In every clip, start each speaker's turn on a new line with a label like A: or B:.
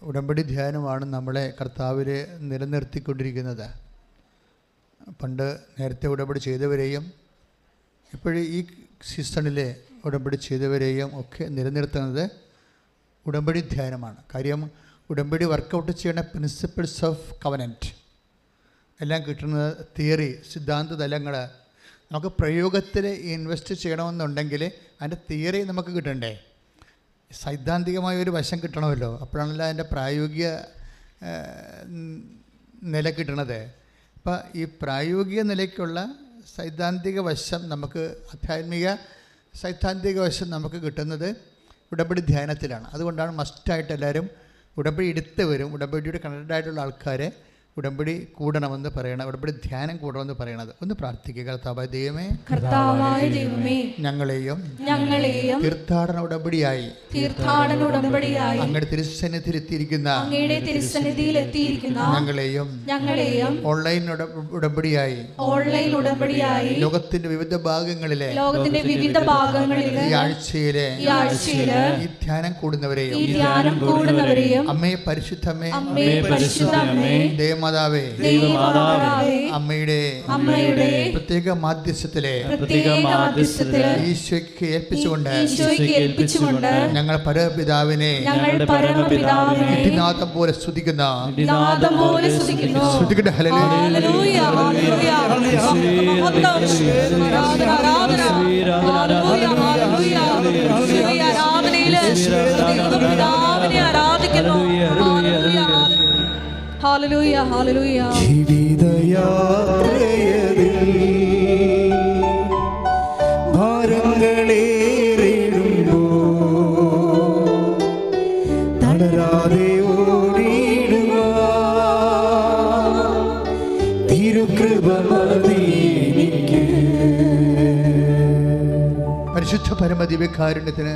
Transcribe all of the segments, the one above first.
A: ഉടമ്പടി ധ്യാനമാണ് നമ്മളെ കർത്താവിൽ നിലനിർത്തിക്കൊണ്ടിരിക്കുന്നത്. പണ്ട് നേരത്തെ ഉടമ്പടി ചെയ്തവരെയും ഇപ്പോഴും ഈ സീസണിലെ ഉടമ്പടി ചെയ്തവരെയും ഒക്കെ നിലനിർത്തുന്നത് ഉടമ്പടി ധ്യാനമാണ്. കാര്യം ഉടമ്പടി വർക്കൗട്ട് ചെയ്യുന്ന പ്രിൻസിപ്പിൾസ് ഓഫ് കവനൻറ്റ് എല്ലാം കിട്ടുന്നത് തിയറി, സിദ്ധാന്ത തലങ്ങൾ. നമുക്ക് പ്രയോഗത്തിൽ ഇൻവെസ്റ്റ് ചെയ്യണമെന്നുണ്ടെങ്കിൽ അതിൻ്റെ തിയറി നമുക്ക് കിട്ടണ്ടേ, സൈദ്ധാന്തികമായ ഒരു വശം കിട്ടണമല്ലോ. അപ്പോഴാണല്ലോ അതിൻ്റെ പ്രായോഗിക നില കിട്ടണത്. അപ്പോൾ ഈ പ്രായോഗിക നിലയ്ക്കുള്ള സൈദ്ധാന്തിക വശം നമുക്ക്, ആധ്യാത്മിക സൈദ്ധാന്തിക വശം നമുക്ക് കിട്ടുന്നത് ഉടമ്പടി ധ്യാനത്തിലാണ്. അതുകൊണ്ടാണ് മസ്റ്റായിട്ട് എല്ലാവരും ഉടമ്പടി എടുത്തവരും ഉടമ്പടിയുടെ കണക്റ്റഡായിട്ടുള്ള ആൾക്കാരെ ഉടമ്പടി കൂടണമെന്ന് പറയണം, ഉടമ്പടി ധ്യാനം കൂടണമെന്ന് പറയണത്. ഒന്ന് പ്രാർത്ഥിക്കുക. കർത്താവായ ദൈവമേ, ഞങ്ങളെയും തീർത്ഥാടന ഉടമ്പടിയായി അങ്ങയുടെ തിരുസന്നിധിയിലെത്തിയിരിക്കുന്ന ഞങ്ങളെയും ഓൺലൈൻ ഉടമ്പടിയായി ലോകത്തിന്റെ വിവിധ ഭാഗങ്ങളിലെ ഈ ആഴ്ചയിലെ ഈ ധ്യാനം കൂടുന്നവരെയും അമ്മയെ പരിശുദ്ധമേ, ദൈവമാതാവേ, അമ്മയുടെ പ്രത്യേക മാധ്യസ്ഥത്തിലെ ഈശോയ്ക്ക് ഏൽപ്പിച്ചുകൊണ്ട് ഞങ്ങൾ പരമപിതാവിനെ ഇടിനാദം പോലെ സ്തുതിക്കുന്ന
B: ഹല്ലേലൂയ, ഹല്ലേലൂയ.
C: ജീവിതയാത്രയിൽ ഭാരങ്ങളേറിടുമ്പോൾ തളരാതെ ഓടിയിടുവാൻ തിരുകൃപ മതിയെനിക്ക്.
A: പരിശുദ്ധ പരമദിവ്യകാരുണ്യത്തിന്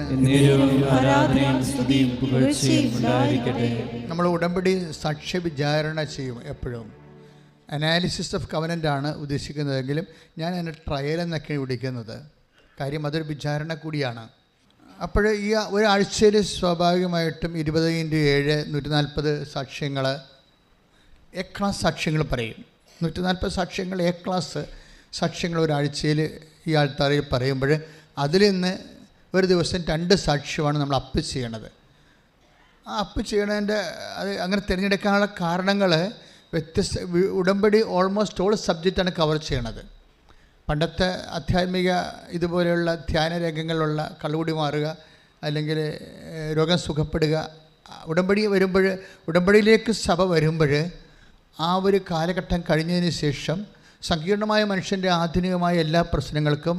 A: നമ്മൾ ഉടമ്പടി സാക്ഷ്യ വിചാരണ ചെയ്യും. എപ്പോഴും അനാലിസിസ് ഓഫ് കവനൻ്റ് ആണ് ഉദ്ദേശിക്കുന്നതെങ്കിലും ഞാൻ അതിനെ ട്രയൽ എന്നൊക്കെയാണ് വിളിക്കുന്നത്. കാര്യം അതൊരു വിചാരണ കൂടിയാണ്. അപ്പോൾ ഈ ഒരാഴ്ചയിൽ സ്വാഭാവികമായിട്ടും 20x7 140 സാക്ഷ്യങ്ങൾ, എ ക്ലാസ് സാക്ഷ്യങ്ങൾ പറയും. 140 സാക്ഷ്യങ്ങൾ, എ ക്ലാസ് സാക്ഷ്യങ്ങൾ ഒരാഴ്ചയിൽ ഈ ആൾക്കാരിൽ പറയുമ്പോൾ അതിൽ നിന്ന് ഒരു ദിവസം 2 സാക്ഷ്യമാണ് നമ്മൾ അപ്പ് ചെയ്യണത്. ആ അപ്പ് ചെയ്യണതിൻ്റെ അത് അങ്ങനെ തിരഞ്ഞെടുക്കാനുള്ള കാരണങ്ങൾ വ്യത്യസ്ത. ഉടമ്പടി ഓൾമോസ്റ്റ് ഓൾ സബ്ജക്റ്റാണ് കവർ ചെയ്യണത്. പണ്ടത്തെ ആധ്യാത്മിക ഇതുപോലെയുള്ള ധ്യാന രംഗങ്ങളിലുള്ള കള്ളുകൂടി മാറുക, അല്ലെങ്കിൽ രോഗം സുഖപ്പെടുക, ഉടമ്പടി വരുമ്പോൾ, ഉടമ്പടിയിലേക്ക് സഭ വരുമ്പോൾ ആ ഒരു കാലഘട്ടം കഴിഞ്ഞതിന് ശേഷം സങ്കീർണമായ മനുഷ്യൻ്റെ ആധുനികമായ എല്ലാ പ്രശ്നങ്ങൾക്കും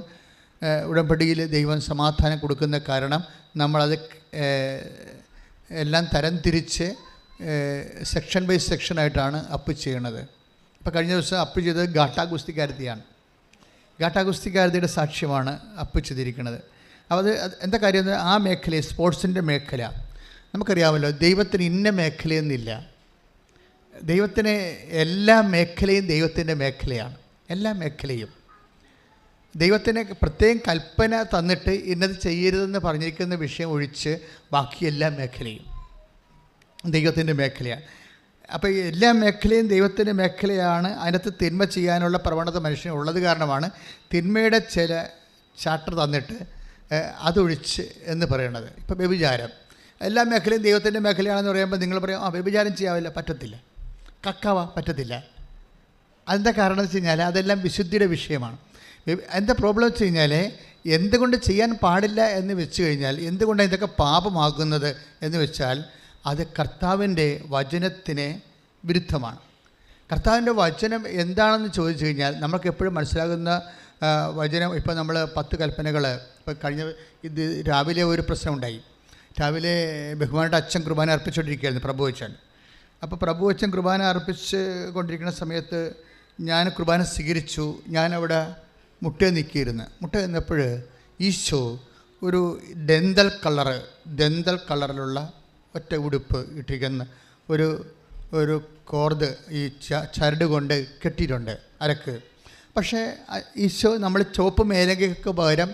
A: ഉടമ്പടിയിൽ ദൈവം സമാധാനം കൊടുക്കുന്ന കാരണം നമ്മളത് എല്ലാം തരംതിരിച്ച് സെക്ഷൻ ബൈ സെക്ഷനായിട്ടാണ് അപ്പ് ചെയ്യണത്. ഇപ്പോൾ കഴിഞ്ഞ ദിവസം അപ്പ് ചെയ്തത് ഗാട്ടാ ഗുസ്തിക്കാരത്തിയാണ്. ഗാട്ടാ ഗുസ്തിക്കാരത്തിയുടെ സാക്ഷ്യമാണ് അപ്പ് ചെയ്തിരിക്കുന്നത്. അപ്പോൾ അത് എന്താ കാര്യം? ആ മേഖലയിൽ, സ്പോർട്സിൻ്റെ മേഖല നമുക്കറിയാമല്ലോ, ദൈവത്തിന് ഇന്ന മേഖലയെന്നില്ല. ദൈവത്തിന് എല്ലാ മേഖലയും ദൈവത്തിൻ്റെ മേഖലയാണ്. എല്ലാ മേഖലയും ദൈവത്തിന് പ്രത്യേകം കൽപ്പന തന്നിട്ട് ഇന്നത് ചെയ്യരുതെന്ന് പറഞ്ഞിരിക്കുന്ന വിഷയം ഒഴിച്ച് ബാക്കി എല്ലാ മേഖലയും ദൈവത്തിൻ്റെ മേഖലയാണ്. അപ്പോൾ എല്ലാ മേഖലയും ദൈവത്തിൻ്റെ മേഖലയാണ്. അതിനകത്ത് തിന്മ ചെയ്യാനുള്ള പ്രവണത മനുഷ്യനുള്ളത് കാരണമാണ് തിന്മയുടെ ചില ചാപ്റ്റർ തന്നിട്ട് അതൊഴിച്ച് എന്ന് പറയണത്. ഇപ്പോൾ വ്യഭിചാരം എല്ലാ മേഖലയും ദൈവത്തിൻ്റെ മേഖലയാണെന്ന് പറയുമ്പോൾ നിങ്ങൾ പറയും ആ വ്യഭിചാരം ചെയ്യാവില്ല, പറ്റത്തില്ല, കക്കാവ പറ്റത്തില്ല. അതിൻ്റെ കാരണം വെച്ച് കഴിഞ്ഞാൽ അതെല്ലാം വിശുദ്ധിയുടെ വിഷയമാണ്. എന്താ പ്രോബ്ലം വെച്ച് കഴിഞ്ഞാൽ എന്തുകൊണ്ട് ചെയ്യാൻ പാടില്ല എന്ന് വെച്ച് കഴിഞ്ഞാൽ, എന്തുകൊണ്ടാണ് ഇതൊക്കെ പാപമാകുന്നത് എന്ന് വെച്ചാൽ അത് കർത്താവിൻ്റെ വചനത്തിന് വിരുദ്ധമാണ്. കർത്താവിൻ്റെ വചനം എന്താണെന്ന് ചോദിച്ചു കഴിഞ്ഞാൽ നമുക്ക് എപ്പോഴും മനസ്സിലാകുന്ന വചനം. ഇപ്പോൾ നമ്മൾ 10 കൽപ്പനകൾ, ഇപ്പോൾ കഴിഞ്ഞ ഇത് രാവിലെ ഒരു പ്രശ്നം ഉണ്ടായി. രാവിലെ ബഹുമാനയുടെ അച്ഛൻ കുർബാന അർപ്പിച്ചുകൊണ്ടിരിക്കുകയായിരുന്നു, പ്രഭു അച്ഛൻ. അപ്പോൾ പ്രഭു അച്ഛൻ കുർബാന അർപ്പിച്ച് കൊണ്ടിരിക്കുന്ന സമയത്ത് ഞാൻ കുർബാന സ്വീകരിച്ചു. ഞാനവിടെ മുട്ട നിന്നപ്പോൾ ഈശോ ഒരു ഡെന്തൽ കളറിലുള്ള ഒറ്റ ഉടുപ്പ് ഇട്ടിരിക്കുന്ന ഒരു കോർഡ് ഈ ചരട് കൊണ്ട് കെട്ടിയിട്ടുണ്ട് അരക്ക്. പക്ഷേ ഈശോ നമ്മൾ ചുവപ്പ് മേലങ്കിക്ക് പകരം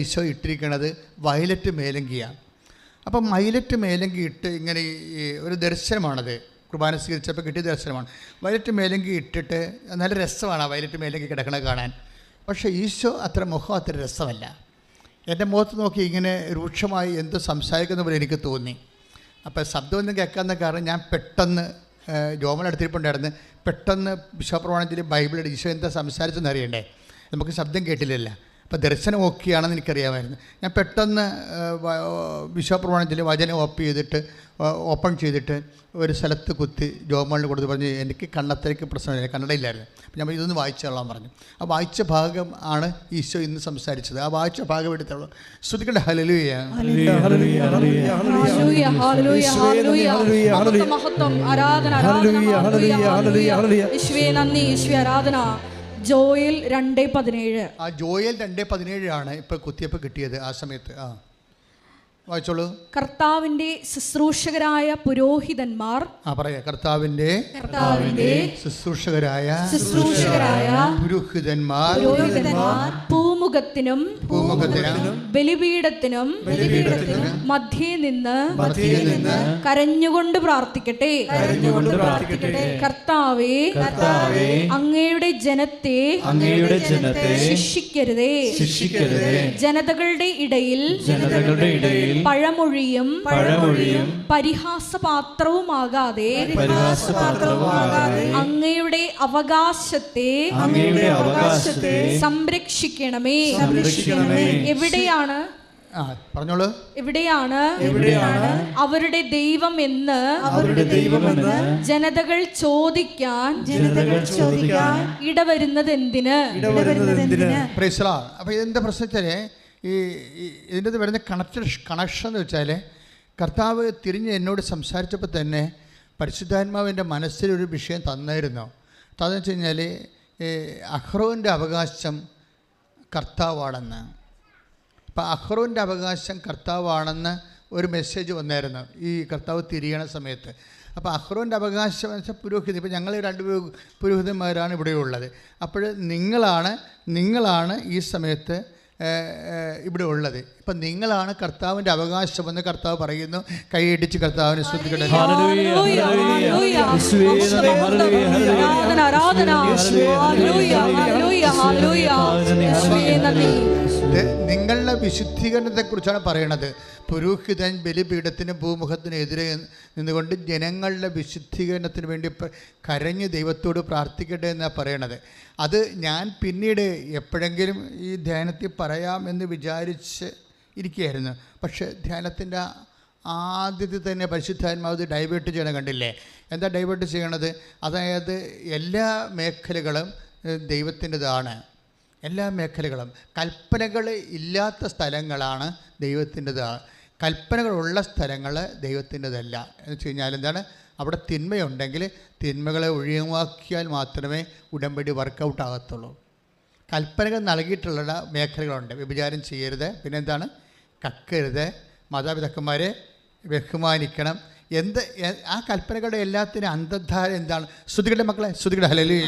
A: ഈശോ ഇട്ടിരിക്കുന്നത് വയലറ്റ് മേലങ്കിയാണ്. അപ്പം മൈലറ്റ് മേലങ്കി ഇട്ട് ഇങ്ങനെ ഈ ഒരു ദർശനമാണത്, കുർബാന സ്വീകരിച്ചപ്പോൾ കിട്ടിയ ദർശനമാണ്. വയലറ്റ് മേലങ്കി ഇട്ടിട്ട് നല്ല രസമാണ് ആ വയലറ്റ് മേലങ്കി കിടക്കണത് കാണാൻ. പക്ഷേ ഈശോ മുഖം അത്ര രസമല്ല. എൻ്റെ മുഖത്ത് നോക്കി ഇങ്ങനെ രൂക്ഷമായി എന്തോ സംസാരിക്കുന്ന പോലെ എനിക്ക് തോന്നി. അപ്പോൾ ശബ്ദമൊന്നും കേൾക്കാമെന്ന കാരണം ഞാൻ പെട്ടെന്ന് ജോമൻ എടുത്തിരിപ്പുണ്ടായിരുന്നു. പെട്ടെന്ന് വിശ്വപ്രമാണത്തിൽ ബൈബിളിൽ ഈശോ എന്താ സംസാരിച്ചെന്ന് അറിയണ്ടേ, നമുക്ക് ശബ്ദം കേട്ടില്ലല്ല. അപ്പോൾ ദർശനം ഓക്കെയാണെന്ന് എനിക്കറിയാമായിരുന്നു. ഞാൻ പെട്ടെന്ന് വിശ്വപ്രമാണത്തിൽ വചനം ഓപ്പൺ ചെയ്തിട്ട് ഒരു സ്ഥലത്ത് കുത്തി ജോമണിൽ കൊടുത്ത് പറഞ്ഞു, എനിക്ക് കണ്ണത്തേക്ക് പ്രശ്നമില്ല, കന്നഡയില്ലായിരുന്നു. അപ്പോൾ ഞാൻ ഇതൊന്ന് വായിച്ചോളാൻ പറഞ്ഞു. ആ വായിച്ച ഭാഗം ആണ് ഈശോ ഇന്ന് സംസാരിച്ചത്. ആ വായിച്ച ഭാഗം എടുത്തോളൂ. ശ്രുതിക്കട്ടെ. Hallelujah,
B: Joel 2:17.
A: ആ ജോയൽ 2:17 ആണ് ഇപ്പോൾ കുത്തിയപ്പോൾ കിട്ടിയത് ആ സമയത്ത്. വായിച്ചോളൂ.
B: കർത്താവിന്റെ ശുശ്രൂഷകരായ പുരോഹിതന്മാർ,
A: പറയാ കർത്താവിന്റെ ശുശ്രൂഷകരായ പുരോഹിതന്മാർ പൂമുഖത്തിനും ബലിപീഠത്തിനും മധ്യേ നിന്ന് കരഞ്ഞുകൊണ്ട് പ്രാർത്ഥിക്കട്ടെ. കർത്താവേ, അങ്ങയുടെ ജനത്തെ ശിക്ഷിക്കരുതേ. ജനതകളുടെ ഇടയിൽ പഴമൊഴിയും പരിഹാസപാത്രവുമാകാതെ അങ്ങയുടെ അവകാശത്തെ സംരക്ഷിക്കണമേ. എവിടെയാണ് അവരുടെ ദൈവം എന്ന് ജനതകൾ ചോദിക്കാൻ ഇടവരുന്നത് എന്തിന്? അപ്പോൾ ഇതിൻ്റെ പ്രശ്നത്തില് ഇതിൻ്റെ വരുന്ന കണക്ഷൻ എന്ന് വെച്ചാൽ, കർത്താവ് തിരിഞ്ഞ് എന്നോട് സംസാരിച്ചപ്പോൾ തന്നെ പരിശുദ്ധാത്മാവിൻ്റെ മനസ്സിലൊരു വിഷയം തന്നായിരുന്നു. അതെന്ന് വെച്ച് കഴിഞ്ഞാൽ അഹ്റോൻ്റെ അവകാശം കർത്താവാണെന്ന്. അപ്പോൾ അഹ്റോൻ്റെ അവകാശം കർത്താവാണെന്ന് ഒരു മെസ്സേജ് വന്നായിരുന്നു ഈ കർത്താവ് തിരിയണ സമയത്ത്. അപ്പോൾ അഹ്റോൻ്റെ അവകാശം എന്ന് വെച്ചാൽ പുരോഹിതൻ. ഇപ്പോൾ ഞങ്ങൾ 2 പുരോഹിതന്മാരാണ് ഇവിടെയുള്ളത്. അപ്പോൾ നിങ്ങളാണ് ഈ സമയത്ത് ഇവിടെ ഉള്ളത്. ഇപ്പം നിങ്ങളാണ് കർത്താവിൻ്റെ അവകാശമെന്ന് കർത്താവ് പറയുന്നു. കൈയടിച്ച് കർത്താവിനെ സ്തുതിക്കട്ടെ. നിങ്ങളുടെ വിശുദ്ധീകരണത്തെക്കുറിച്ചാണ് പറയണത്. പുരോഹിതൻ ബലിപീഠത്തിനും ഭൂമുഖത്തിനും എതിരെ നിന്നുകൊണ്ട് ജനങ്ങളുടെ വിശുദ്ധീകരണത്തിന് വേണ്ടി കരഞ്ഞ് ദൈവത്തോട് പ്രാർത്ഥിക്കട്ടെ എന്നാണ് പറയണത്. അത് ഞാൻ പിന്നീട് എപ്പോഴെങ്കിലും ഈ ധ്യാനത്തിൽ പറയാമെന്ന് വിചാരിച്ച് ഇരിക്കുകയായിരുന്നു. പക്ഷേ ധ്യാനത്തിൻ്റെ ആദ്യത്തിൽ തന്നെ പരിശുദ്ധാത്മാവ് ഡൈവേർട്ട് ചെയ്യണം. കണ്ടില്ലേ എന്താ ഡൈവേർട്ട് ചെയ്യണത്? അതായത് എല്ലാ മേഖലകളും ദൈവത്തിൻ്റെതാണ്. എല്ലാ മേഖലകളും കൽപ്പനകൾ ഇല്ലാത്ത സ്ഥലങ്ങളാണ് ദൈവത്തിൻ്റെതാണ്. കൽപ്പനകളുള്ള സ്ഥലങ്ങൾ ദൈവത്തിൻ്റെതല്ല. എന്ന് വെച്ച് കഴിഞ്ഞാൽ എന്താണ്? അവിടെ തിന്മയുണ്ടെങ്കിൽ തിന്മകളെ ഒഴിവാക്കിയാൽ മാത്രമേ ഉടമ്പടി വർക്കൗട്ട് ആകത്തുള്ളൂ. കൽപ്പനകൾ നൽകിയിട്ടുള്ള മേഖലകളുണ്ട്. വ്യഭിചാരം ചെയ്യരുത്, പിന്നെന്താണ്? കക്കരുത്, മാതാപിതാക്കന്മാരെ ബഹുമാനിക്കണം. ആ കൽപ്പനകളുടെ എല്ലാത്തിനും അന്തർധാര എന്താണ്? ശ്രുതികളുടെ മക്കളെ ശ്രുതികളുടെ ഹല്ലേലൂയ.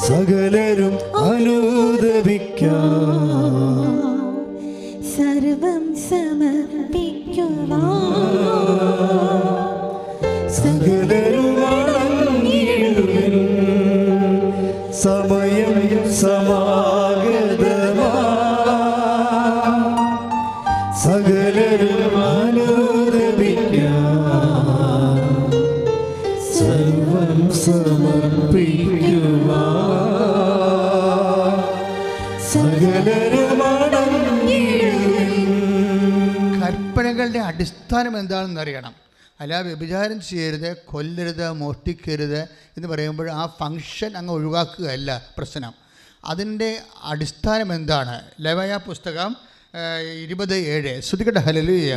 C: സകലരും അനുദപിക്കാം,
D: സർവം സമർപ്പിക്കുവാൻ
C: സകലരും വണങ്ങിടുവിൻ. സമയം സമാഗതമാ, സകലരും അനുദപിക്കാം, സർവം സമർപ്പിക്കുവാൻ സകലരും.
A: കൽപ്പനകളുടെ അടിസ്ഥാനം എന്താണെന്ന് അറിയണം. അല്ല വ്യഭിചാരം ചെയ്യരുത്, കൊല്ലരുത്, മോഷ്ടിക്കരുത് എന്ന് പറയുമ്പോൾ ആ ഫങ്ഷൻ അങ്ങ് ഒഴിവാക്കുകയല്ല പ്രശ്നം. അതിൻ്റെ അടിസ്ഥാനം എന്താണ്? ലെവയ പുസ്തകം 20:7. ശ്രുതികട്ടെ. ഹല്ലേലൂയ.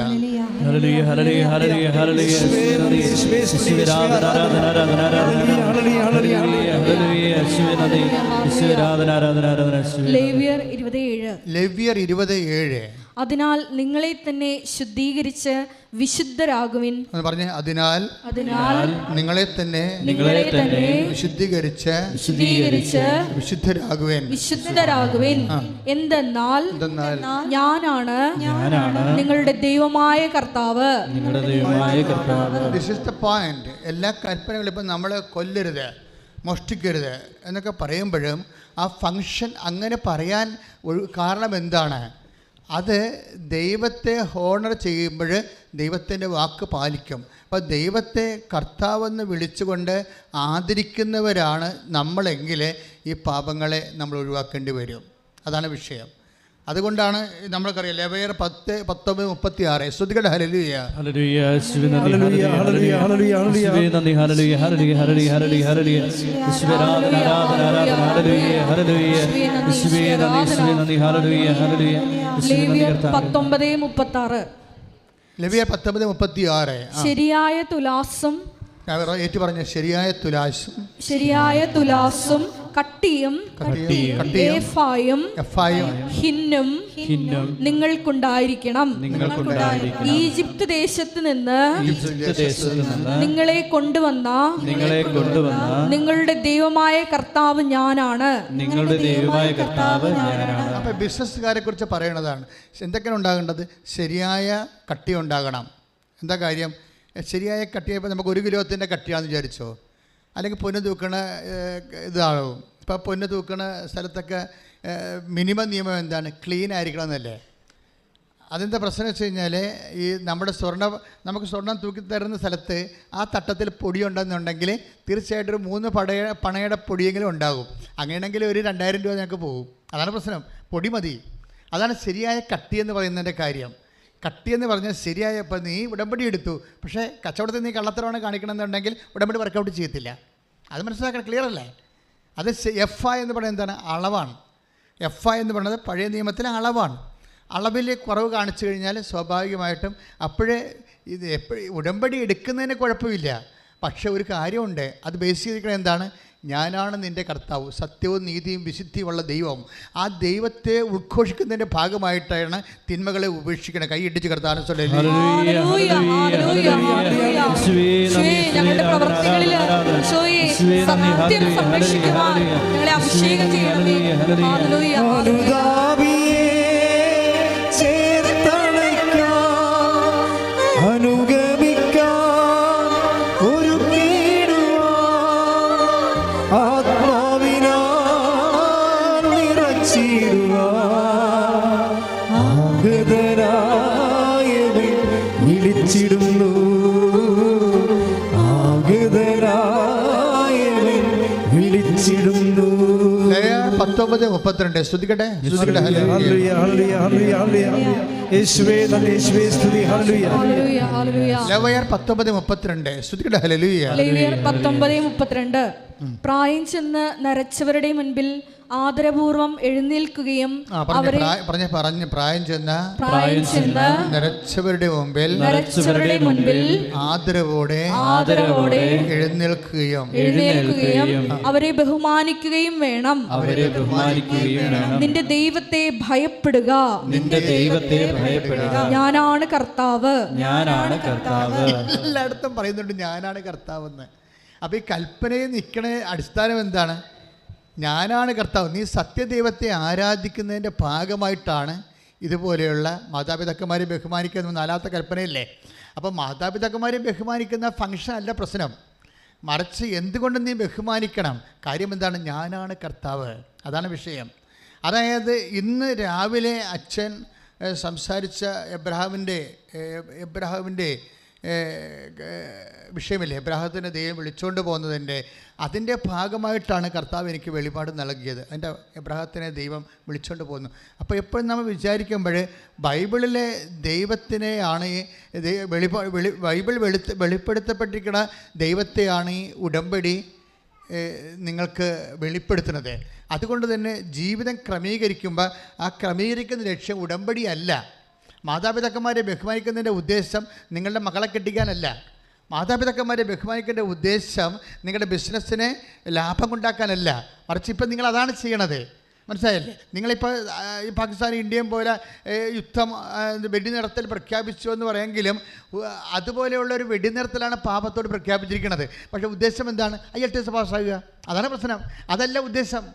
B: ലേവ്യർ 20:7. അതിനാൽ നിങ്ങളെ തന്നെ ശുദ്ധീകരിച്ച് വിശുദ്ധരാകുവിൻ.
A: പറഞ്ഞേ, അതിനാൽ നിങ്ങളെ തന്നെ വിശുദ്ധീകരിച്ച് വിശുദ്ധരാകുവിൻ. എന്തെന്നാൽ ഞാനാണ് നിങ്ങളുടെ ദൈവമായ കർത്താവ്. This is the point. എല്ലാ കൽപ്പനകളും ഇപ്പം നമ്മൾ കൊല്ലരുത്, മോഷ്ടിക്കരുത് എന്നൊക്കെ പറയുമ്പോഴും ആ ഫങ്ഷൻ അങ്ങനെ പറയാൻ കാരണം എന്താണ്? അത് ദൈവത്തെ ഹോണർ ചെയ്യുമ്പോൾ ദൈവത്തിൻ്റെ വാക്ക് പാലിക്കും. അപ്പോൾ ദൈവത്തെ കർത്താവെന്ന് വിളിച്ചുകൊണ്ട് ആദരിക്കുന്നവരാണ് നമ്മളെങ്കിൽ ഈ പാപങ്ങളെ നമ്മൾ ഒഴിവാക്കേണ്ടി വരും. അതാണ് വിഷയം. അതുകൊണ്ടാണ് നമ്മൾക്കറിയാം ലേവ്യർ 10:19-36 ശ്രുതികട ഹല്ലേലൂയ. ലേവ്യർ 19:36
B: ശരിയായ തുലാസും
A: ഏറ്റു പറഞ്ഞ ശരിയായ തുലാസും കട്ടിയും എഫായും ഹിന്നും നിങ്ങൾക്കുണ്ടായിരിക്കണം. ഈജിപ്ത് ദേശത്ത് നിന്ന് നിങ്ങളെ കൊണ്ടുവന്ന നിങ്ങളുടെ ദൈവമായ കർത്താവ് ഞാനാണ്. അപ്പൊ ബിസിനസ്സുകാരെ കുറിച്ച് പറയണതാണ്. എന്തൊക്കെയാണ് ഉണ്ടാകേണ്ടത്? ശരിയായ കട്ടി ഉണ്ടാകണം. എന്താ കാര്യം? ശരിയായ കട്ടിയപ്പോൾ നമുക്ക് 1 കിലോത്തിൻ്റെ കട്ടിയാണെന്ന് വിചാരിച്ചോ, അല്ലെങ്കിൽ പൊന്ന് തൂക്കണ ഇതാകും. ഇപ്പോൾ പൊന്ന് തൂക്കണ സ്ഥലത്തൊക്കെ മിനിമം നിയമം എന്താണ്? ക്ലീൻ ആയിരിക്കണം എന്നല്ലേ? അതെന്താ പ്രശ്നം വെച്ച് കഴിഞ്ഞാൽ ഈ നമുക്ക് സ്വർണം തൂക്കി തരുന്ന സ്ഥലത്ത് ആ തട്ടത്തിൽ പൊടിയുണ്ടെന്നുണ്ടെങ്കിൽ തീർച്ചയായിട്ടും ഒരു 3 പണയുടെ പൊടിയെങ്കിലും ഉണ്ടാകും. അങ്ങനെയാണെങ്കിൽ ഒരു 2000 രൂപ ഞങ്ങൾക്ക് പോകും. അതാണ് പ്രശ്നം. പൊടി മതി. അതാണ് ശരിയായ കട്ടി എന്ന് പറയുന്നതിൻ്റെ കാര്യം. കട്ടി എന്ന് പറഞ്ഞാൽ ശരിയായ, ഇപ്പം നീ ഉടമ്പടി എടുത്തു, പക്ഷേ കച്ചവടത്തിൽ നീ കള്ളത്തരമാണ് കാണിക്കണമെന്നുണ്ടെങ്കിൽ ഉടമ്പടി വർക്കൗട്ട് ചെയ്യത്തില്ല. അത് മനസ്സിലാക്കണം. ക്ലിയർ അല്ലേ? അത് എഫ് എന്ന് പറയുന്നത് എന്താണ്? അളവാണ്. എഫ് എന്ന് പറയുന്നത് പഴയ നിയമത്തിലെ അളവാണ്. അളവിൽ കുറവ് കാണിച്ചു കഴിഞ്ഞാൽ സ്വാഭാവികമായിട്ടും അപ്പോഴേ ഇത് ഉടമ്പടി എടുക്കുന്നതിന് കുഴപ്പമില്ല. പക്ഷേ ഒരു കാര്യമുണ്ട്, അത് ബേസ് ചെയ്തിരിക്കുന്നത് എന്താണ്? ഞാനാണ് നിൻ്റെ കർത്താവ്, സത്യവും നീതിയും വിശുദ്ധിയുമുള്ള ദൈവം. ആ ദൈവത്തെ ഉദ്ഘോഷിക്കുന്നതിൻ്റെ ഭാഗമായിട്ടാണ് തിന്മകളെ ഉപേക്ഷിക്കണം. കൈയിട്ടിച്ച് കർത്താവ്
C: വിളിച്ചിടുന്നു. വിളിച്ചിടുന്നു.
A: 19:32 ശ്രുതികട്ടെ. ലേവ്യർ 19:32 ശ്രുതികട്ടെ. ഹല്ലേലൂയ.
B: 19:32 പ്രായം ചെന്ന് നരച്ചവരുടെ മുൻപിൽ ആദരപൂർവം എഴുന്നേൽക്കുകയും
A: പ്രായം ചെന്ന് നരച്ചവരുടെ മുമ്പിൽ ആദരവോടെ എഴുന്നേൽക്കുകയും
B: അവരെ ബഹുമാനിക്കുകയും വേണം. നിന്റെ ദൈവത്തെ ഭയപ്പെടുക. ഞാനാണ് കർത്താവ്.
A: എല്ലായിടത്തും പറയുന്നുണ്ട് ഞാനാണ് കർത്താവെന്ന്. അപ്പോൾ ഈ കൽപ്പനയിൽ നിൽക്കണ അടിസ്ഥാനം എന്താണ്? ഞാനാണ് കർത്താവ്. നീ സത്യദൈവത്തെ ആരാധിക്കുന്നതിൻ്റെ ഭാഗമായിട്ടാണ് ഇതുപോലെയുള്ള മാതാപിതാക്കന്മാരെ ബഹുമാനിക്കുന്ന 4ാമത്തെ കൽപ്പനയില്ലേ? അപ്പോൾ മാതാപിതാക്കന്മാരെ ബഹുമാനിക്കുന്ന ഫംഗ്ഷൻ അല്ല പ്രശ്നം, മറിച്ച് എന്തുകൊണ്ട് നീ ബഹുമാനിക്കണം? കാര്യം എന്താണ്? ഞാനാണ് കർത്താവ്. അതാണ് വിഷയം. അതായത് ഇന്ന് രാവിലെ അച്ഛൻ സംസാരിച്ച എബ്രഹാമിൻ്റെ വിഷയമില്ലേ? എബ്രഹാത്തിൻ്റെ ദൈവം വിളിച്ചുകൊണ്ട് പോകുന്നതിൻ്റെ അതിൻ്റെ ഭാഗമായിട്ടാണ് കർത്താവ് എനിക്ക് വെളിപാട് നൽകിയത്. അതിൻ്റെ എബ്രഹാത്തിനെ ദൈവം വിളിച്ചുകൊണ്ട് പോകുന്നു. അപ്പോൾ എപ്പോഴും നമ്മൾ വിചാരിക്കുമ്പോൾ ബൈബിളിലെ ദൈവത്തിനെയാണ് ബൈബിൾ വെളിപ്പെടുത്തപ്പെട്ടിരിക്കുന്ന ദൈവത്തെയാണ് ഈ ഉടമ്പടി നിങ്ങൾക്ക് വെളിപ്പെടുത്തുന്നത്. അതുകൊണ്ട് തന്നെ ജീവിതം ക്രമീകരിക്കുമ്പോൾ ആ ക്രമീകരിക്കുന്ന ലക്ഷ്യം ഉടമ്പടി അല്ല. മാതാപിതാക്കന്മാരെ ബഹുമാനിക്കുന്നതിൻ്റെ ഉദ്ദേശം നിങ്ങളുടെ മക്കളെ കെട്ടിക്കാനല്ല. മാതാപിതാക്കന്മാരെ ബഹുമാനിക്കേണ്ട ഉദ്ദേശം നിങ്ങളുടെ ബിസിനസ്സിനെ ലാഭം ഉണ്ടാക്കാനല്ല. മറിച്ച് ഇപ്പം നിങ്ങൾ അതാണ് ചെയ്യണത്. മനസ്സിലായല്ലേ? നിങ്ങളിപ്പോൾ ഈ പാകിസ്ഥാനും ഇന്ത്യയും പോലെ യുദ്ധം വെടിനിർത്തൽ പ്രഖ്യാപിച്ചു എന്ന് പറയാമെങ്കിലും അതുപോലെയുള്ള ഒരു വെടിനിർത്തലാണ് പാപത്തോട് പ്രഖ്യാപിച്ചിരിക്കുന്നത്. പക്ഷേ ഉദ്ദേശം എന്താണ്? ILTS പാസ്സാകുക. അതാണ് പ്രശ്നം. അതല്ല ഉദ്ദേശം.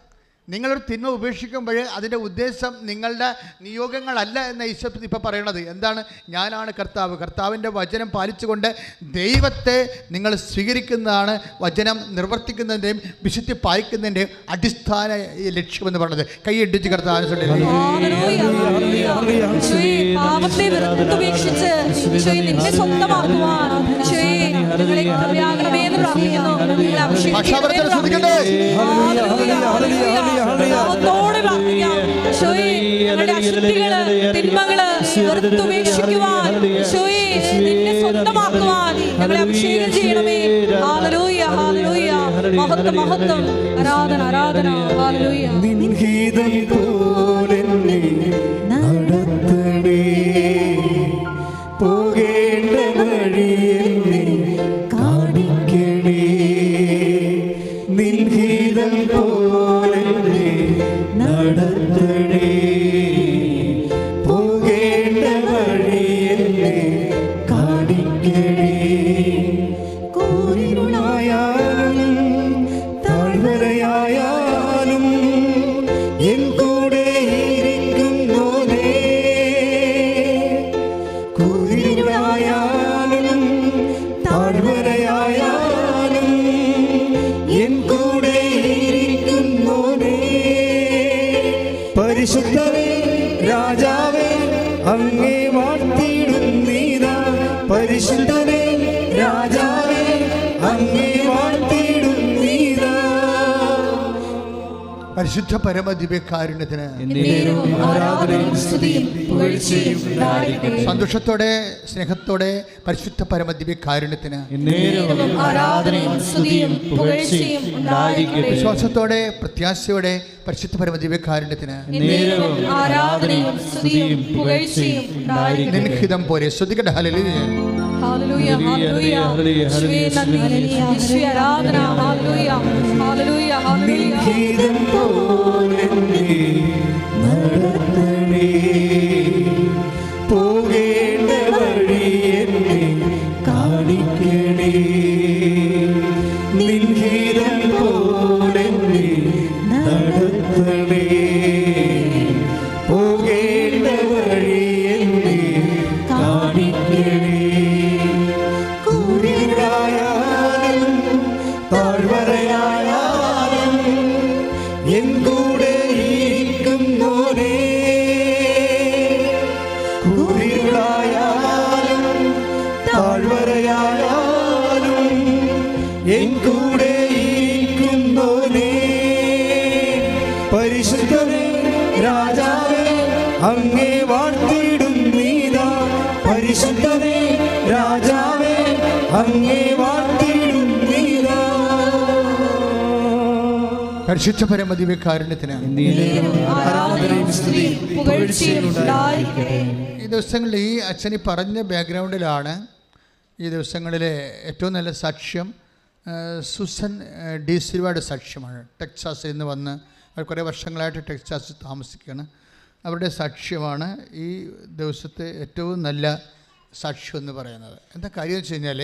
A: നിങ്ങളൊരു തിന്മ ഉപേക്ഷിക്കുമ്പോൾ അതിൻ്റെ ഉദ്ദേശം നിങ്ങളുടെ നിയോഗങ്ങളല്ല എന്ന ഈശോ ഇപ്പോൾ പറയണത്. എന്താണ്? ഞാനാണ് കർത്താവ്. കർത്താവിൻ്റെ വചനം പാലിച്ചുകൊണ്ട് ദൈവത്തെ നിങ്ങൾ സ്വീകരിക്കുന്നതാണ് വചനം നിർവർത്തിക്കുന്നതിൻ്റെയും വിശുദ്ധി പാലിക്കുന്നതിൻ്റെയും അടിസ്ഥാന ലക്ഷ്യമെന്ന് പറയുന്നത്. കൈയടിച്ച് കർത്താവിനെ ശ്രദ്ധിക്കണ്ടേ?
B: തിന്മകള് വെറുത്തുപേക്ഷിക്കുവാൻ നിന്നെ സ്വന്തമാക്കുവാൻ ഞങ്ങളെ അഭിഷേകം ചെയ്യണമേ. ഹല്ലേലൂയ, ഹല്ലേലൂയ, മഹത്വം, മഹത്വം, ആരാധന, ആരാധന, ഹല്ലേലൂയ.
C: നിൻഹിതം പോലെന്നെ നടത്തണേ, പോകേണ്ട വഴി എന്നെ കാണിക്കണേ. നിൻഹിതം പോലെന്നെ നടത്തണേ, പോകേണ്ട വഴി എന്നെ കാണിക്കണേ. കൂരിരുളായാലും താഴ്വരയായാലും എൻ കൂടെ ഇരിക്കുന്നോനേ. കൂരിരുളായാലും താഴ്വരയായാലും എൻ കൂടെ ഇരിക്കുന്നോനേ. പരിശുദ്ധനേ രാജാവേ അങ്ങേ വാഴ്ത്തിയിടുന്നീതാ. പരിശുദ്ധനേ രാജാവേ അങ്ങേ വാഴ്ത്തിയിടുന്നീതാ.
A: പരിശുദ്ധ പരമദിവ്യകാരുണ്യത്തിന് സന്തോഷത്തോടെ സ്നേഹത്തോടെ പരിശുദ്ധ പരമദിവ്യകാരുണ്യത്തിന് വിശ്വാസത്തോടെ പ്രത്യാശയോടെ പരിശുദ്ധ പരമദിവ്യകാരുണ്യത്തിന് നിൻഹിതം പോലെ ശ്രദ്ധിക്കട്ടെ. ഹല്ലേലൂയ,
B: ഹല്ലേലൂയ, ഹല്ലേലൂയ, യേശുവേ നന്ദി, യേശുവേ ആരാധന, ഹല്ലേലൂയ, ഹല്ലേലൂയ, ഹല്ലേലൂയ.
C: നിൻഹിതം പോലെന്നെ നടത്തണേ, പോകേണ്ട വഴി എന്നെ കാണിക്കണേ. നിൻഹിതം പോലെന്നെ നടത്തണേ, പോകേണ്ട വഴി എന്നെ കാണിക്കണേ. കൂരിരുളായാലും താഴ്വരയായാലും എൻ കൂടെ ഇരിക്കുന്നോനേ. കൂരിരുളായാലും താഴ്വരയായാലും എൻ കൂടെ ഇരിക്കുന്നോനേ. പരിശുദ്ധനേ രാജാവേ അങ്ങേ വാഴ്ത്തിയിടുന്നീതാ. പരിശുദ്ധനേ രാജാവേ അങ്ങേ വാഴ്ത്തിയിടുന്നീതാ.
A: പരിശുദ്ധ പരമദിവ്യകാരുണ്യത്തിന് ഈ ദിവസങ്ങളിൽ ഈ അച്ഛൻ ഈ പറഞ്ഞ ബാക്ക്ഗ്രൗണ്ടിലാണ് ഈ ദിവസങ്ങളിലെ ഏറ്റവും നല്ല സാക്ഷ്യം സുസൻ ഡി സിൽവയുടെ സാക്ഷ്യമാണ്. ടെക്സാസിൽ നിന്ന് വന്ന് അവർ കുറേ വർഷങ്ങളായിട്ട് ടെക്സാസിൽ താമസിക്കുകയാണ്. അവരുടെ സാക്ഷ്യമാണ് ഈ ദിവസത്തെ ഏറ്റവും നല്ല സാക്ഷ്യം എന്ന് പറയുന്നത്. എന്താ കാര്യം എന്ന് വെച്ച് കഴിഞ്ഞാൽ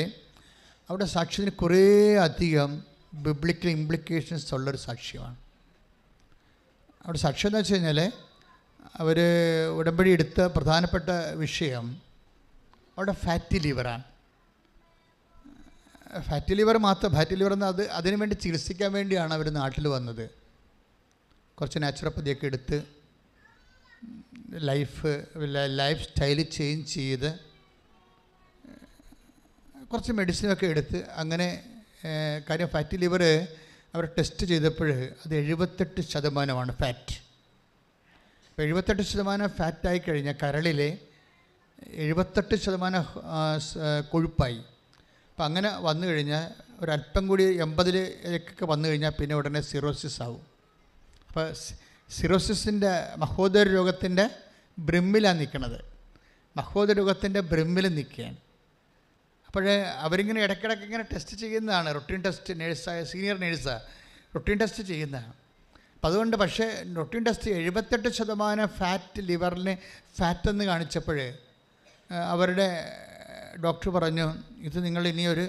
A: അവിടെ സാക്ഷ്യത്തിന് കുറേ അധികം ബിബ്ലിക്കൽ ഇംപ്ലിക്കേഷൻസ് ഉള്ളൊരു സാക്ഷ്യമാണ്. അവിടെ സാക്ഷ്യം എന്ന് വെച്ച് കഴിഞ്ഞാൽ അവർ ഉടമ്പടി എടുത്ത പ്രധാനപ്പെട്ട വിഷയം അവിടെ ഫാറ്റി ലിവറാണ്. ഫാറ്റി ലിവർ എന്ന് അതിനു വേണ്ടി ചികിത്സിക്കാൻ വേണ്ടിയാണ് അവർ നാട്ടിൽ വന്നത്. കുറച്ച് നാച്ചുറോപ്പതിയൊക്കെ എടുത്ത് ലൈഫ് സ്റ്റൈൽ ചേഞ്ച് ചെയ്ത് കുറച്ച് മെഡിസിനൊക്കെ എടുത്ത് അങ്ങനെ കാര്യം ഫാറ്റി ലിവർ അവർ ടെസ്റ്റ് ചെയ്തപ്പോൾ അത് 78% ഫാറ്റ്. അപ്പോൾ 78% ഫാറ്റായി കഴിഞ്ഞാൽ കരളിലെ 78% കൊഴുപ്പായി. അപ്പം അങ്ങനെ വന്നു കഴിഞ്ഞാൽ ഒരല്പം കൂടി 80-ലേക്കൊക്കെ വന്നു കഴിഞ്ഞാൽ പിന്നെ ഉടനെ സിറോസിസ് ആവും. അപ്പോൾ സിറോസിസിൻ്റെ മഹോദര രോഗത്തിൻ്റെ ബ്രിമ്മിലാണ് നിൽക്കുന്നത്. മഹോദര രോഗത്തിൻ്റെ ബ്രിമ്മിൽ നിൽക്കുകയാണ്. അപ്പോൾ അവരിങ്ങനെ ഇടയ്ക്കിടയ്ക്ക് ഇങ്ങനെ ടെസ്റ്റ് ചെയ്യുന്നതാണ്. റൊട്ടീൻ ടെസ്റ്റ്, നേഴ്സായ സീനിയർ നേഴ്സാണ് റൊട്ടീൻ ടെസ്റ്റ് ചെയ്യുന്നതാണ്. അപ്പം അതുകൊണ്ട് പക്ഷേ റൊട്ടീൻ ടെസ്റ്റ് 78% ഫാറ്റ് ലിവറിന് ഫാറ്റെന്ന് കാണിച്ചപ്പോൾ അവരുടെ ഡോക്ടർ പറഞ്ഞു ഇത് നിങ്ങൾ ഇനിയൊരു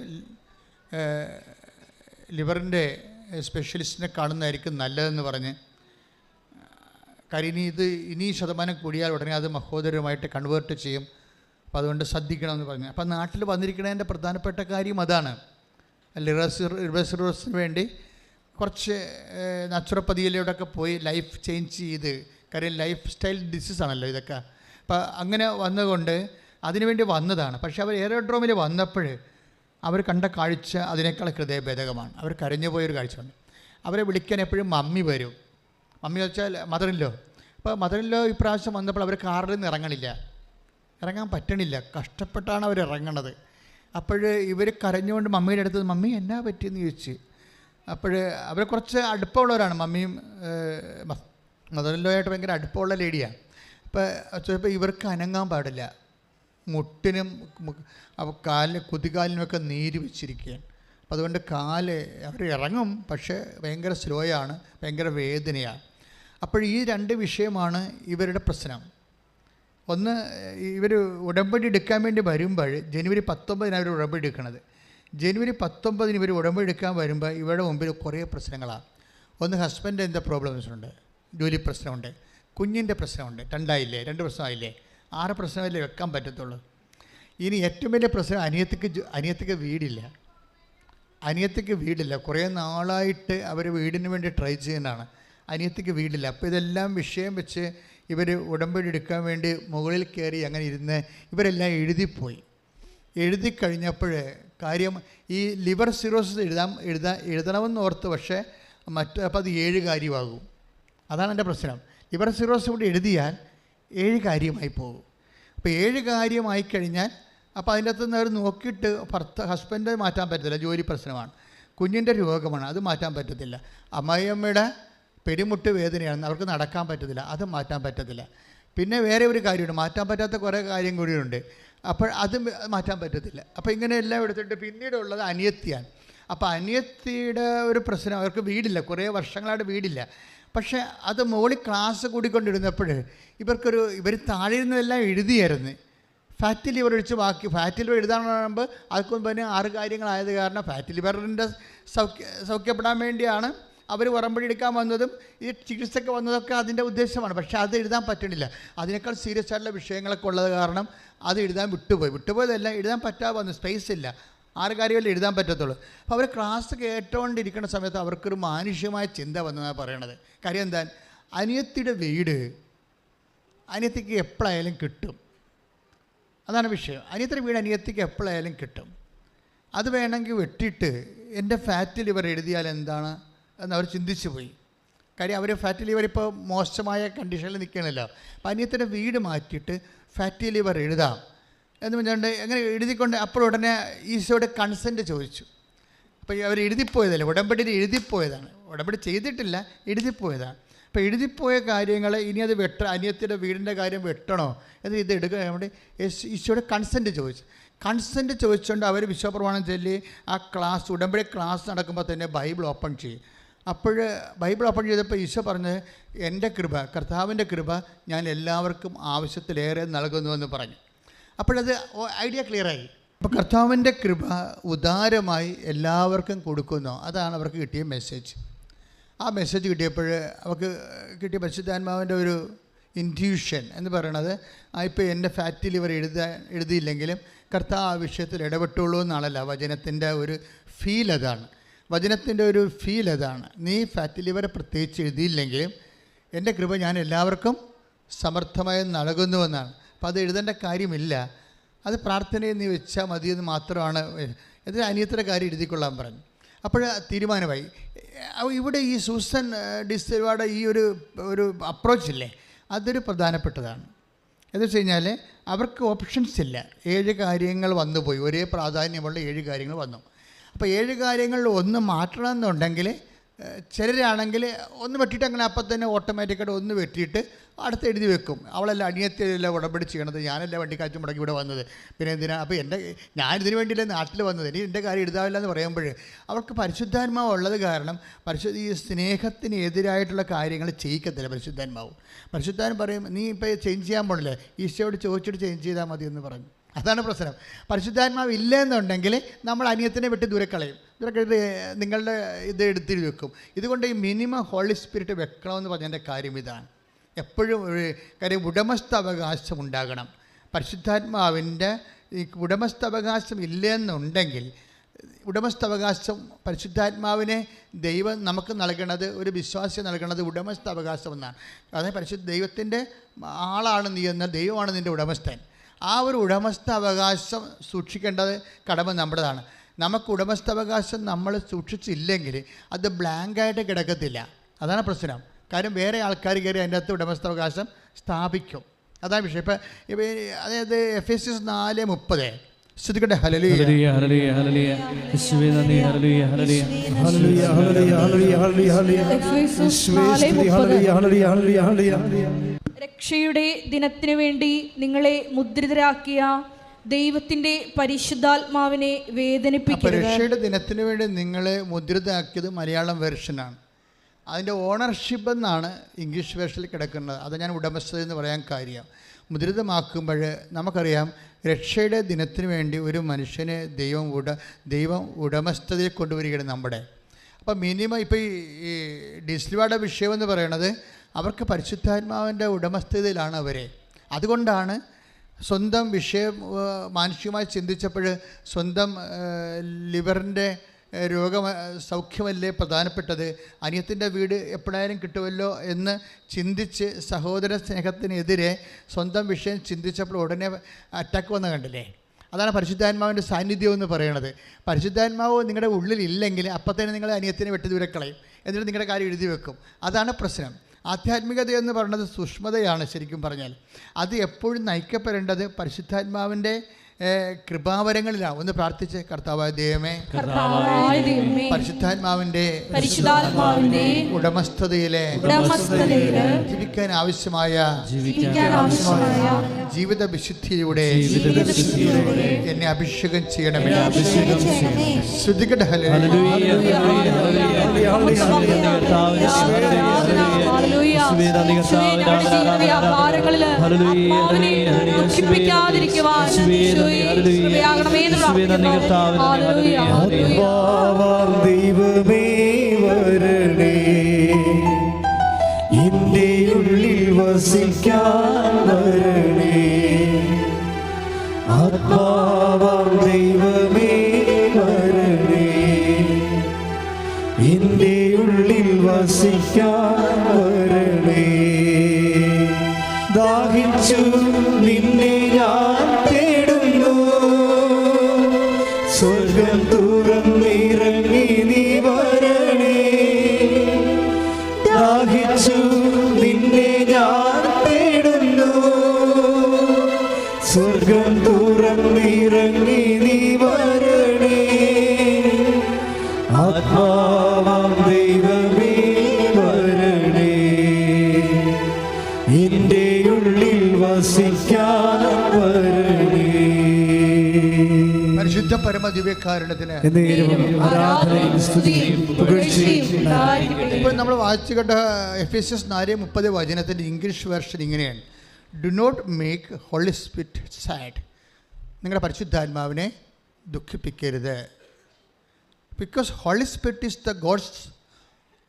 A: ലിവറിൻ്റെ സ്പെഷ്യലിസ്റ്റിനെ കാണുന്നതായിരിക്കും നല്ലതെന്ന് പറഞ്ഞ്. കാര്യം ഇനി ശതമാനം കൂടിയാൽ ഉടനെ അത് മഹോദരമായിട്ട് കൺവേർട്ട് ചെയ്യും. അപ്പോൾ അതുകൊണ്ട് ശ്രദ്ധിക്കണമെന്ന് പറഞ്ഞു. അപ്പോൾ നാട്ടിൽ വന്നിരിക്കുന്നതിൻ്റെ പ്രധാനപ്പെട്ട കാര്യം അതാണ്. ലിവർ സിറോസിന് വേണ്ടി കുറച്ച് നാച്ചുറോപ്പതിയിലൂടെയൊക്കെ പോയി ലൈഫ് ചേഞ്ച് ചെയ്ത്, കാര്യം ലൈഫ് സ്റ്റൈൽ ഡിസീസാണല്ലോ ഇതൊക്കെ. അപ്പോൾ അങ്ങനെ വന്നുകൊണ്ട് അതിനുവേണ്ടി വന്നതാണ്. പക്ഷേ അവർ എയറോഡ്രോമിൽ വന്നപ്പോൾ അവർ കണ്ട കാഴ്ച അതിനേക്കാൾ ഹൃദയഭേദകമാണ്. അവർ കരഞ്ഞു പോയൊരു കാഴ്ചയുണ്ട്. അവരെ വിളിക്കാൻ എപ്പോഴും മമ്മി വരും. മമ്മി വെച്ചാൽ മദറിൻലോ. അപ്പോൾ മദറിൻലോ ഇപ്രാവശ്യം വന്നപ്പോൾ അവർ കാറിൽ നിന്ന് ഇറങ്ങാൻ പറ്റണില്ല, കഷ്ടപ്പെട്ടാണ് അവർ ഇറങ്ങണത്. അപ്പോൾ ഇവർ കരഞ്ഞുകൊണ്ട് മമ്മിയുടെ അടുത്ത് മമ്മി എന്നാ പറ്റിയെന്ന് ചോദിച്ച്. അപ്പോൾ അവർ കുറച്ച് അടുപ്പമുള്ളവരാണ്, മമ്മിയും മദറിൻലോയായിട്ട് ഭയങ്കര അടുപ്പമുള്ള ലേഡിയാണ്. അപ്പോൾ ചിലപ്പോൾ ഇവർക്ക് അനങ്ങാൻ പാടില്ല, മുട്ടിനും കുതികാലിനുമൊക്കെ നീര് വെച്ചിരിക്കുകയാണ്. അപ്പം അതുകൊണ്ട് അവർ ഇറങ്ങും, പക്ഷേ ഭയങ്കര സ്ലോയാണ്, ഭയങ്കര വേദനയാണ്. അപ്പോൾ ഈ 2 വിഷയമാണ് ഇവരുടെ പ്രശ്നം. ഒന്ന്, ഇവർ ഉടമ്പടി എടുക്കാൻ വേണ്ടി വരുമ്പോൾ ജനുവരി 19 അവർ ഉടമ്പടി എടുക്കുന്നത്. ജനുവരി 19 ഇവർ ഉടമ്പടി എടുക്കാൻ വരുമ്പോൾ ഇവരുടെ മുമ്പിൽ കുറേ പ്രശ്നങ്ങളാണ്. ഒന്ന്, ഹസ്ബൻഡ് എന്താ പ്രോബ്ലംസ് ഉണ്ട്, ജോലി പ്രശ്നമുണ്ട്, കുഞ്ഞിൻ്റെ പ്രശ്നമുണ്ട്, 2 പ്രശ്നമായില്ലേ, 6 പ്രശ്നമല്ലേ വെക്കാൻ പറ്റത്തുള്ളൂ. ഇനി ഏറ്റവും വലിയ പ്രശ്നം അനിയത്തിക്ക് വീടില്ല. കുറേ നാളായിട്ട് അവർ വീടിന് വേണ്ടി ട്രൈ ചെയ്യുന്നതാണ്. അനിയത്തിക്ക് വീടില്ല. അപ്പോൾ ഇതെല്ലാം വിഷയം വെച്ച് ഇവർ ഉടമ്പടി എടുക്കാൻ വേണ്ടി മുകളിൽ കയറി അങ്ങനെ ഇരുന്ന് ഇവരെല്ലാം എഴുതി കഴിഞ്ഞപ്പോൾ കാര്യം ഈ ലിവർ സിറോസിസ് എഴുതണമെന്ന് ഓർത്ത്, പക്ഷേ അപ്പോൾ അത് 7 കാര്യമാകും. അതാണ് എൻ്റെ പ്രശ്നം. ലിവർ സിറോസിസ് കൂടി എഴുതിയാൽ 7 കാര്യമായി പോകും. അപ്പോൾ 7 കാര്യമായി കഴിഞ്ഞാൽ അപ്പോൾ അതിൻ്റെ അകത്തുനിന്ന് അവർ നോക്കിയിട്ട് ഹസ്ബൻഡ് മാറ്റാൻ പറ്റത്തില്ല, ജോലി പ്രശ്നമാണ്, കുഞ്ഞിൻ്റെ രോഗമാണ്, അത് മാറ്റാൻ പറ്റത്തില്ല, അമ്മായിയമ്മയുടെ പെരുമുട്ട് വേദനയാണ്, അവർക്ക് നടക്കാൻ പറ്റത്തില്ല, അത് മാറ്റാൻ പറ്റത്തില്ല. പിന്നെ വേറെ ഒരു കാര്യമുണ്ട്, മാറ്റാൻ പറ്റാത്ത കുറേ കാര്യം കൂടിയുണ്ട്, അപ്പോൾ അത് മാറ്റാൻ പറ്റത്തില്ല. അപ്പോൾ ഇങ്ങനെ എല്ലാം എടുത്തിട്ട് പിന്നീടുള്ളത് അനിയത്തിയാണ്. അപ്പോൾ അനിയത്തിയുടെ ഒരു പ്രശ്നം, അവർക്ക് വീടില്ല, കുറേ വർഷങ്ങളായിട്ട് വീടില്ല. പക്ഷേ അത് മുകളിൽ ക്ലാസ് കൂടിക്കൊണ്ടിരുന്നപ്പോൾ ഇവർ താഴെ ഇരുന്നതെല്ലാം എഴുതിയായിരുന്നു. ഫാറ്റ് ലിവർ ഒഴിച്ച് ബാക്കി ഫാറ്റ് ലിവർ എഴുതാന്ന് പറയുമ്പോൾ അതൊക്കെ 6 കാര്യങ്ങളായത് കാരണം ഫാറ്റ് ലിവറിൻ്റെ സൗഖ്യപ്പെടാൻ വേണ്ടിയാണ് അവർ ഉടമ്പടി എടുക്കാൻ വന്നതും ഈ ചികിത്സയ്ക്ക് വന്നതൊക്കെ അതിൻ്റെ ഉദ്ദേശമാണ്. പക്ഷേ അത് എഴുതാൻ പറ്റണില്ല. അതിനേക്കാൾ സീരിയസ് ആയിട്ടുള്ള വിഷയങ്ങളൊക്കെ ഉള്ളത് കാരണം അത് എഴുതാൻ വിട്ടുപോയതെല്ലാം എഴുതാൻ പറ്റാതെ വന്നു, സ്പേസ് ഇല്ല, 6 കാര്യമല്ലേ എഴുതാൻ പറ്റത്തുള്ളൂ. അപ്പോൾ അവർ ക്ലാസ് കേട്ടുകൊണ്ടിരിക്കുന്ന സമയത്ത് അവർക്കൊരു മാനുഷ്യമായ ചിന്ത വന്നതാണ് പറയണത്. കാര്യം എന്താ, അനിയത്തിയുടെ വീട് അനിയത്തിക്ക് എപ്പോഴായാലും കിട്ടും, അതാണ് വിഷയം. അനിയത്തിയുടെ വീട് അനിയത്തിക്ക് എപ്പോഴായാലും കിട്ടും. അത് വേണമെങ്കിൽ വെട്ടിയിട്ട് എൻ്റെ ഫാറ്റ് ലിവർ എഴുതിയാൽ എന്താണ് എന്നവർ ചിന്തിച്ചു പോയി. കാര്യം അവർ ഫാറ്റ് ലിവർ ഇപ്പോൾ മോശമായ കണ്ടീഷനിൽ നിൽക്കണമല്ലോ. അപ്പോൾ അനിയത്തിൻ്റെ വീട് മാറ്റിയിട്ട് ഫാറ്റ് ലിവർ എഴുതാം എന്ന് പറഞ്ഞുകൊണ്ട് എങ്ങനെ എഴുതിക്കൊണ്ട് അപ്പോൾ ഉടനെ ഈശോയുടെ കൺസെൻറ്റ് ചോദിച്ചു. അപ്പോൾ അവർ എഴുതിപ്പോയതല്ലേ, ഉടമ്പടിയിൽ എഴുതിപ്പോയതാണ്, ഉടമ്പടി ചെയ്തിട്ടില്ല, എഴുതിപ്പോയതാണ്. അപ്പോൾ എഴുതിപ്പോയ കാര്യങ്ങൾ ഇനി അത് അനിയത്തിയുടെ വീടിൻ്റെ കാര്യം വെട്ടണോ എന്ന് ഇത് എടുക്കാൻ വേണ്ടി ഈശോയുടെ കൺസെൻറ്റ് ചോദിച്ചുകൊണ്ട് അവർ വിശ്വപ്രമാണം ചൊല്ലി ആ ക്ലാസ് ഉടമ്പടി ക്ലാസ് നടക്കുമ്പോൾ തന്നെ ബൈബിൾ ഓപ്പൺ ചെയ്യും. അപ്പോൾ ബൈബിൾ ഓപ്പൺ ചെയ്തപ്പോൾ ഈശോ പറഞ്ഞത് എൻ്റെ കൃപ, കർത്താവിൻ്റെ കൃപ ഞാൻ എല്ലാവർക്കും ആവശ്യത്തിലേറെ നൽകുന്നുവെന്ന് പറഞ്ഞു. അപ്പോഴത് ഐഡിയ ക്ലിയറായി. അപ്പോൾ കർത്താവിൻ്റെ കൃപ ഉദാരമായി എല്ലാവർക്കും കൊടുക്കുന്നു, അതാണ് അവർക്ക് കിട്ടിയ മെസ്സേജ്. ആ മെസ്സേജ് കിട്ടിയപ്പോൾ അവർക്ക് കിട്ടിയ പരിശുദ്ധാത്മാവിൻ്റെ ഒരു ഇൻറ്റ്യൂഷൻ എന്ന് പറയണത് ഇപ്പോൾ എൻ്റെ ഫാറ്റ് ലിവർ എഴുതിയില്ലെങ്കിലും കർത്താവ് ആ വിഷയത്തിൽ ഇടപെട്ടുള്ളൂ എന്നാണല്ലോ വചനത്തിൻ്റെ ഒരു ഫീൽ. അതാണ് നീ ഫാറ്റ് ലിവറെ പ്രത്യേകിച്ച് എഴുതിയില്ലെങ്കിലും എൻ്റെ കൃപ ഞാൻ എല്ലാവർക്കും സമർത്ഥമായി നൽകുന്നുവെന്നാണ്. അപ്പോൾ അത് എഴുതേണ്ട കാര്യമില്ല, അത് പ്രാർത്ഥനയിൽ നീ വെച്ചാൽ മതിയെന്ന് മാത്രമാണ്. ഇത് അനിയത്തിൻ്റെ കാര്യം എഴുതിക്കൊള്ളാൻ പറഞ്ഞു. അപ്പോൾ തീരുമാനമായി. ഇവിടെ ഈ സൂസൻ ഡിസിൽവയുടെ ഈ ഒരു അപ്രോച്ചില്ലേ, അതൊരു പ്രധാനപ്പെട്ടതാണ്. എന്ന് വെച്ച് കഴിഞ്ഞാൽ അവർക്ക് ഓപ്ഷൻസ് ഇല്ല, 7 കാര്യങ്ങൾ വന്നുപോയി, ഒരേ പ്രാധാന്യമുള്ള 7 കാര്യങ്ങൾ വന്നു. അപ്പോൾ 7 കാര്യങ്ങളിൽ ഒന്ന് മാറ്റണമെന്നുണ്ടെങ്കിൽ ചിലരാണെങ്കിൽ ഒന്ന് വെട്ടിയിട്ട് അങ്ങനെ അപ്പം തന്നെ ഓട്ടോമാറ്റിക്കായിട്ട് ഒന്ന് വെട്ടിയിട്ട് അടുത്ത് എഴുതി വെക്കും. അവളല്ല അനിയത്തിയല്ല ഉടമ്പടി ചെയ്യണത്, ഞാനല്ല വണ്ടിക്കാറ്റ് മുടക്കി ഇവിടെ വന്നത്, പിന്നെ എന്തിനാ അപ്പോൾ ഞാൻ ഇതിന് വേണ്ടിയില്ല നാട്ടിൽ വന്നത്, ഇനി എൻ്റെ കാര്യം എഴുതാവില്ല എന്ന് പറയുമ്പോൾ അവർക്ക് പരിശുദ്ധാത്മാവ് ഉള്ളത് കാരണം ഈ സ്നേഹത്തിന് എതിരായിട്ടുള്ള കാര്യങ്ങൾ ചെയ്യിക്കത്തില്ല പരിശുദ്ധാത്മാവ്. പരിശുദ്ധാത്മാവ് പറയും നീ ഇപ്പോൾ ചേഞ്ച് ചെയ്യാൻ പോണില്ലേ, ഈശോയോട് ചോദിച്ചിട്ട് ചേഞ്ച് ചെയ്താൽ മതി എന്ന് പറഞ്ഞു. അതാണ് പ്രശ്നം. പരിശുദ്ധാത്മാവ് ഇല്ല എന്നുണ്ടെങ്കിൽ നമ്മൾ അനിയത്തിനെ വിട്ട് ദൂരെ കളയും, നിങ്ങളുടെ ഇത് എടുത്തിട്ട് വെക്കും. ഇതുകൊണ്ട് ഈ മിനിമം ഹോളി സ്പിരിറ്റ് വെക്കണമെന്ന് പറഞ്ഞതിൻ്റെ കാര്യം ഇതാണ്. എപ്പോഴും ഒരു കാര്യം ഉടമസ്ഥാവകാശം ഉണ്ടാകണം. പരിശുദ്ധാത്മാവിൻ്റെ ഈ ഉടമസ്ഥാവകാശം ഇല്ലെന്നുണ്ടെങ്കിൽ, ഉടമസ്ഥാവകാശം പരിശുദ്ധാത്മാവിനെ ദൈവം നമുക്ക് നൽകണത്, ഒരു വിശ്വാസി നൽകണത് ഉടമസ്ഥാവകാശം എന്നാണ്. അതായത് ദൈവത്തിൻ്റെ ആളാണ് നീ എന്നാൽ ദൈവമാണ് നിൻ്റെ ഉടമസ്ഥൻ. ആ ഒരു ഉടമസ്ഥാവകാശം സൂക്ഷിക്കേണ്ടത് കടമ നമ്മുടേതാണ്. നമുക്ക് ഉടമസ്ഥാവകാശം നമ്മൾ സൂക്ഷിച്ചില്ലെങ്കിൽ അത് ബ്ലാങ്കായിട്ട് കിടക്കത്തില്ല. അതാണ് പ്രശ്നം. കാര്യം വേറെ ആൾക്കാർ കയറി അതിൻ്റെ അകത്ത് ഉടമസ്ഥാവകാശം സ്ഥാപിക്കും. അതാണ് വിഷയം. ഇപ്പം അതായത് എഫേസ്യസ് 4:30 ശ്രദ്ധിക്കട്ടെ. ഹല്ലേലൂയ ഹല്ലേലൂയ ഹല്ലേലൂയ യേശുവേ നന്ദി hallelujah hallelujah hallelujah hallelujah hallelujah hallelujah hallelujah.
B: രക്ഷയുടെ ദിനത്തിനു വേണ്ടി നിങ്ങളെ മുദ്രിതരാക്കിയ ദൈവത്തിന്റെ പരിശുദ്ധാത്മാവിനെ വേദനിപ്പിക്കരുത്.
A: രക്ഷയുടെ ദിനത്തിന് വേണ്ടി നിങ്ങളെ മുദ്രിതരാക്കിയത് മലയാളം വെർഷനാണ്. അതിൻ്റെ ഓണർഷിപ്പ് എന്നാണ് ഇംഗ്ലീഷ് വേർഷനിൽ കിടക്കുന്നത്. അത് ഞാൻ ഉടമസ്ഥത എന്ന് പറയാൻ കാര്യം. മുദ്രിതമാക്കുമ്പോൾ നമുക്കറിയാം രക്ഷയുടെ ദിനത്തിന് വേണ്ടി ഒരു മനുഷ്യനെ ദൈവം ഉടമസ്ഥതയിൽ കൊണ്ടുവരികയാണ് നമ്മുടെ. അപ്പോൾ മിനിമം ഇപ്പോൾ ഈ ഡിസ്ലിവയുടെ വിഷയമെന്ന് പറയണത് അവർക്ക് പരിശുദ്ധാത്മാവിൻ്റെ ഉടമസ്ഥതയിലാണ് അവരെ. അതുകൊണ്ടാണ് സ്വന്തം വിഷയം മാനസികമായി ചിന്തിച്ചപ്പോൾ സ്വന്തം ലിവറിൻ്റെ സൗഖ്യമല്ലേ പ്രധാനപ്പെട്ടത്, അനിയത്തിൻ്റെ വീട് എപ്പോഴായാലും കിട്ടുമല്ലോ എന്ന് ചിന്തിച്ച് സഹോദര സ്നേഹത്തിനെതിരെ സ്വന്തം വിഷയം ചിന്തിച്ചപ്പോൾ ഉടനെ അറ്റാക്ക് വന്ന കണ്ടില്ലേ. അതാണ് പരിശുദ്ധാത്മാവിൻ്റെ സാന്നിധ്യം എന്ന് പറയണത്. പരിശുദ്ധാത്മാവ് നിങ്ങളുടെ ഉള്ളിലില്ലെങ്കിൽ അപ്പം തന്നെ നിങ്ങൾ അനിയത്തിനെ വെട്ടി ദൂരെ കളയും, എന്നിട്ട് നിങ്ങളുടെ കാര്യം എഴുതി വെക്കും. അതാണ് പ്രശ്നം. ആധ്യാത്മികത എന്ന് പറയുന്നത് സൂക്ഷ്മതയാണ്. ശരിക്കും പറഞ്ഞാൽ അത് എപ്പോഴും നയിക്കപ്പെടേണ്ടത് പരിശുദ്ധാത്മാവിൻ്റെ കൃപാവരങ്ങളിലാണ്. ഒന്ന് പ്രാർത്ഥിച്ച് കർത്താവായ ദൈവമേ, പരിശുദ്ധാത്മാവിന്റെ ഉടമസ്ഥതയിലെ ജീവിക്കാൻ ആവശ്യമായ ജീവിത വിശുദ്ധിയിലൂടെ എന്നെ അഭിഷേകം ചെയ്യണമേ. ശ്രദ്ധിക്കട്ടെ.
C: ദൈവമേ വരണേ, എൻ്റെ ഉള്ളിൽ വസിക്കാൻ വരണേ. ആത്മാവാം ദൈവമേ വരണേ, എൻ്റെ ഉള്ളിൽ വസിക്കാൻ വരണേ. ദാഹിച്ചു നിന്നെ ഞാൻ തേടുന്നു, സ്വർഗം തുറന്നിറങ്ങി നീ വരണേ. ദാഹിച്ചു നിന്നെ ഞാൻ തേടുന്നു, സ്വർഗം തുറന്നിറങ്ങി നീ വരണേ. ആത്മാവാം ദൈവമേ വരണേ, എൻ്റെ ഉള്ളിൽ വസിക്കാൻ വരണേ.
A: പരിശുദ്ധ പരമദിവ്യകാരുണ്യത്തിന് ഇപ്പോൾ നമ്മൾ വായിച്ചു കേട്ട എഫേസ്യസ് 4:30 വചനത്തിൻ്റെ ഇംഗ്ലീഷ് വേർഷൻ ഇങ്ങനെയാണ്: do not make Holy Spirit sad. നിങ്ങളുടെ പരിശുദ്ധാത്മാവിനെ ദുഃഖിപ്പിക്കരുത്. Because Holy Spirit is the God's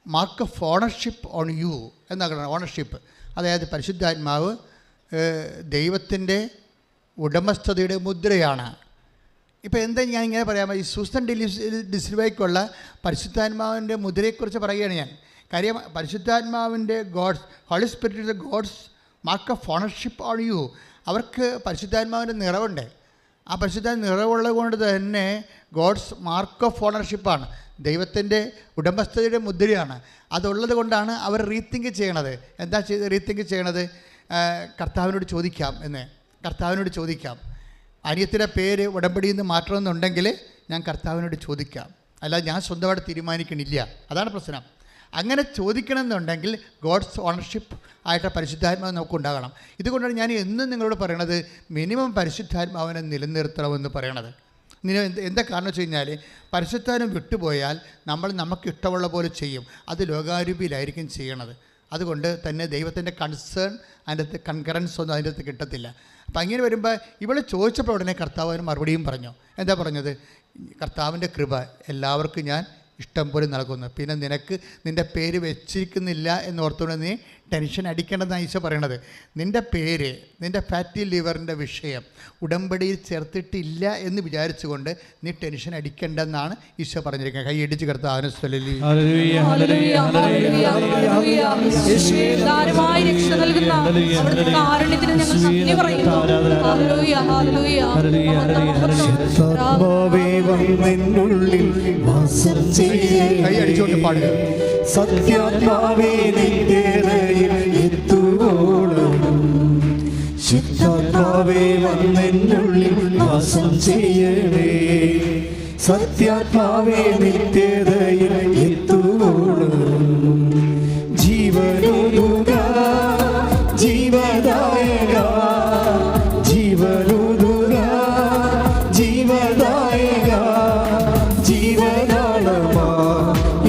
A: mark of ownership on you എന്നാണ്. ഓണർഷിപ്പ് അതായത് പരിശുദ്ധാത്മാവ് ദൈവത്തിൻ്റെ ഉടമസ്ഥതയുടെ മുദ്രയാണ്. ഇപ്പോൾ എന്താ ഞാൻ ഇങ്ങനെ പറയാമോ, ഈ സൂസൻ ഡിസിൽവയ്ക്കുള്ള പരിശുദ്ധാത്മാവിൻ്റെ മുദ്രയെക്കുറിച്ച് പറയുകയാണ് ഞാൻ. കാര്യം പരിശുദ്ധാത്മാവിൻ്റെ Holy Spirit God's mark of ownership on you. അവർക്ക് പരിശുദ്ധാത്മാവിൻ്റെ നിറവുണ്ട്. ആ പരിശുദ്ധാത്മ നിറവുള്ളത് കൊണ്ട് തന്നെ ഗോഡ്സ് മാർക്ക് ഓഫ് ഓണർഷിപ്പാണ്, ദൈവത്തിൻ്റെ ഉടമസ്ഥതയുടെ മുദ്രയാണ്. അതുള്ളത് കൊണ്ടാണ് അവർ റീതിങ്ക് ചെയ്യണത്. എന്താ റീതിങ്ക് ചെയ്യണത്? കർത്താവിനോട് ചോദിക്കാം എന്ന്. കർത്താവിനോട് ചോദിക്കാം. അനിയത്തിൻ്റെ പേര് ഉടമ്പടിയിൽ നിന്ന് മാറ്റണമെന്നുണ്ടെങ്കിൽ ഞാൻ കർത്താവിനോട് ചോദിക്കാം, അല്ലാതെ ഞാൻ സ്വന്തമായിട്ട് തീരുമാനിക്കണില്ല. അതാണ് പ്രശ്നം. അങ്ങനെ ചോദിക്കണമെന്നുണ്ടെങ്കിൽ ഗോഡ്സ് ഓണർഷിപ്പ് ആയിട്ട് പരിശുദ്ധാത്മാവ് നമുക്കുണ്ടാകണം. ഇതുകൊണ്ടാണ് ഞാൻ എന്നും നിങ്ങളോട് പറയണത്, മിനിമം പരിശുദ്ധാത്മാവിനെ നിലനിർത്തണമെന്ന് പറയണത്. എന്താ കാരണം വെച്ച് കഴിഞ്ഞാൽ, പരിശുദ്ധാത്മ വിട്ടുപോയാൽ നമ്മൾ നമുക്ക് ഇഷ്ടമുള്ള പോലെ ചെയ്യും. അത് ലോകാരൂപിയിലായിരിക്കും ചെയ്യണത്. അതുകൊണ്ട് തന്നെ ദൈവത്തിൻ്റെ കൺസേൺ, അതിൻ്റെ അകത്ത് കൺകറൻസ് ഒന്നും അതിൻ്റെ അകത്ത് കിട്ടത്തില്ല. അപ്പം അങ്ങനെ വരുമ്പോൾ ഇവൾ ചോദിച്ചപ്പോൾ ഉടനെ കർത്താവിന് മറുപടിയും പറഞ്ഞു. എന്താ പറഞ്ഞത്? കർത്താവിൻ്റെ കൃപ എല്ലാവർക്കും ഞാൻ ഇഷ്ടം പോലെ നൽകുന്നു. പിന്നെ നിനക്ക് നിൻ്റെ പേര് വെച്ചിരിക്കുന്നില്ല എന്നോർത്തുകൊണ്ട് നീ ടെൻഷൻ അടിക്കേണ്ടതെന്നാണ് ഈശോ പറയണത്. നിൻ്റെ പേര്, നിൻ്റെ ഫാറ്റി ലിവറിൻ്റെ വിഷയം ഉടമ്പടിയിൽ ചേർത്തിട്ടില്ല എന്ന് വിചാരിച്ചുകൊണ്ട് നീ ടെൻഷൻ അടിക്കേണ്ടെന്നാണ് ഈശോ പറഞ്ഞിരിക്കുന്നത്. കൈയടിച്ച് കർത്താവിനെ സ്തുതി. കൈ അടിച്ചുകൊണ്ട് പാടുക.
C: സത്യാത്മാവേ നിത്യതയിൽ എത്തുവോളം ശുദ്ധാത്മാവേ വന്നെന്നുള്ളിൽ വാസം ചെയ്യണേ. സത്യാത്മാവേ നിത്യതയിൽ എത്തുവോളം ജീവനുക ജീവദായക ജീവനുക ജീവദായക ജീവനാളമാ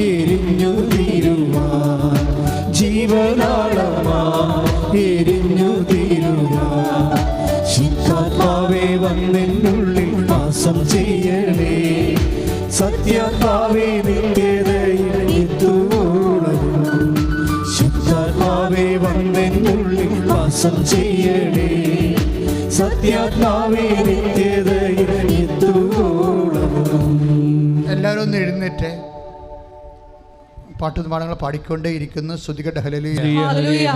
C: എരിഞ്ഞു തീരുവാൻ ജീവനാളമാ എരിഞ്ഞു തീരുവാൻ ശുദ്ധാത്മാവേ വന്നെന്നുള്ളിൽ വാസം ചെയ്യണേ. സത്യാത്മാവേ നിത്യതയിൽ എത്തുവോളം ശുദ്ധാത്മാവേ വന്നെന്നുള്ളിൽ വാസം ചെയ്യണേ. സത്യാത്മാവേ നിത്യതയിൽ എത്തുവോളം.
A: എല്ലാവരും ഒന്ന് എഴുന്നേറ്റ് പാട്ടുപാടങ്ങൾ പാടിക്കൊണ്ടേ ഇരിക്കുന്നു. സ്തുതിക്കട്ടെ. ഹല്ലേലൂയ.